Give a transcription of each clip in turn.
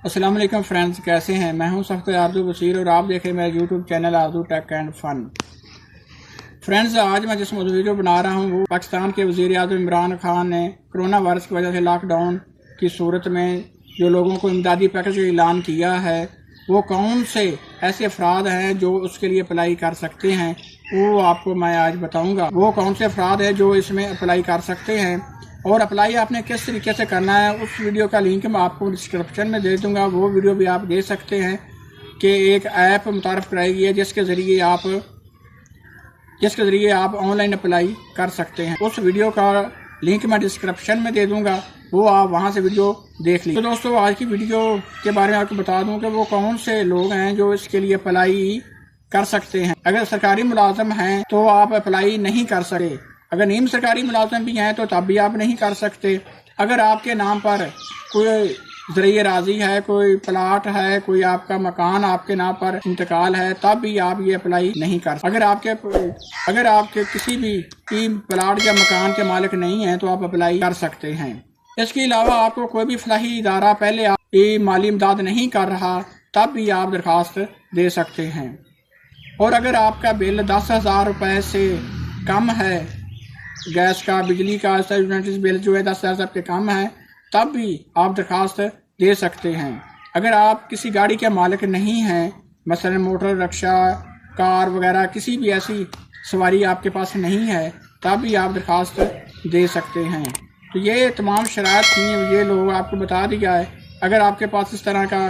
अस्सलाम वालेकुम फ्रेंड्स, कैसे हैं। मैं हूं सख्त आरजू बशीर और आप देखें मेरा YouTube channel Aarzoo take and fun. Friends, आज मैं जिस मौजूद वीडियो बना रहा हूं वो पाकिस्तान के वज़ीर आज़म इमरान खान ने कोरोना वायरस की वजह से लॉकडाउन की सूरत में जो लोगों को इमदादी पैकेज का ऐलान किया है वो कौन से ऐसे अफराद हैं जो उसके लिए अप्लाई कर सकते हैं, वो आपको मैं आज बताऊँगा। वो कौन से अफराद हैं जो इसमें अप्लाई कर सकते हैं और अप्लाई आपने किस तरीके से करना है, उस वीडियो का लिंक मैं आपको डिस्क्रिप्शन में दे दूंगा। वो वीडियो भी आप देख सकते हैं कि एक ऐप मुतारफ़ कराई गई है जिसके ज़रिए आप ऑनलाइन अप्लाई कर सकते हैं। उस वीडियो का लिंक मैं डिस्क्रिप्शन में दे दूंगा, वो आप वहां से वीडियो देख लीजिए। तो दोस्तों, आज की वीडियो के बारे में आपको बता दूं कि वो कौन से लोग हैं जो इसके लिए अप्लाई कर सकते हैं। अगर सरकारी मुलाजम हैं तो आप अप्लाई नहीं कर सकते। अगर नीम सरकारी मुलाजम भी हैं तो तब भी आप नहीं कर सकते। अगर आपके नाम पर कोई ज़रिए राजी है, कोई प्लाट है, कोई आपका मकान आपके नाम पर इंतकाल है, तब भी आप ये अप्लाई नहीं कर सकते। अगर आपके किसी भी प्लाट या मकान के मालिक नहीं हैं तो आप अप्लाई कर सकते हैं। इसके अलावा आपको कोई भी फलाही इदारा पहले माली इमदाद नहीं कर रहा तब भी आप दरख्वास्त दे सकते हैं। और अगर आपका बिल 10,000 रुपये से कम है, गैस का, बिजली का, यूटिलिटी बिल जो है 10,000 के कम है, तब भी आप दरख्वास्त दे सकते हैं। अगर आप किसी गाड़ी के मालिक नहीं हैं, मसलन मोटर रिक्शा, कार वगैरह किसी भी ऐसी सवारी आपके पास नहीं है, तब भी आप दरख्वास्त दे सकते हैं। तो ये तमाम शराइत थी, ये लोग आपको बता दिया है। अगर आपके पास इस तरह का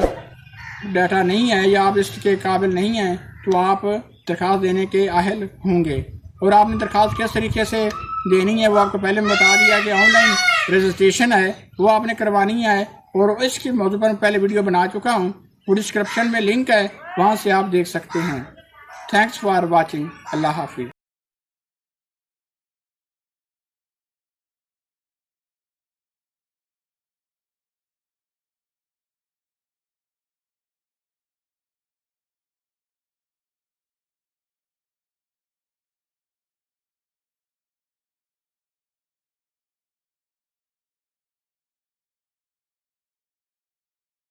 डाटा नहीं है या आप इसके काबिल नहीं हैं तो आप दरख्वास्त देने के अहल होंगे। और आपने दरख्वास्त किस तरीके से देनी है वो आपको पहले मैं बता दिया कि ऑनलाइन रजिस्ट्रेशन है वो आपने करवानी है, और इसके मौजू पर मैं पहले वीडियो बना चुका हूँ, वो डिस्क्रिप्शन में लिंक है, वहाँ से आप देख सकते हैं। Thanks for watching. अल्लाह हाफिज़।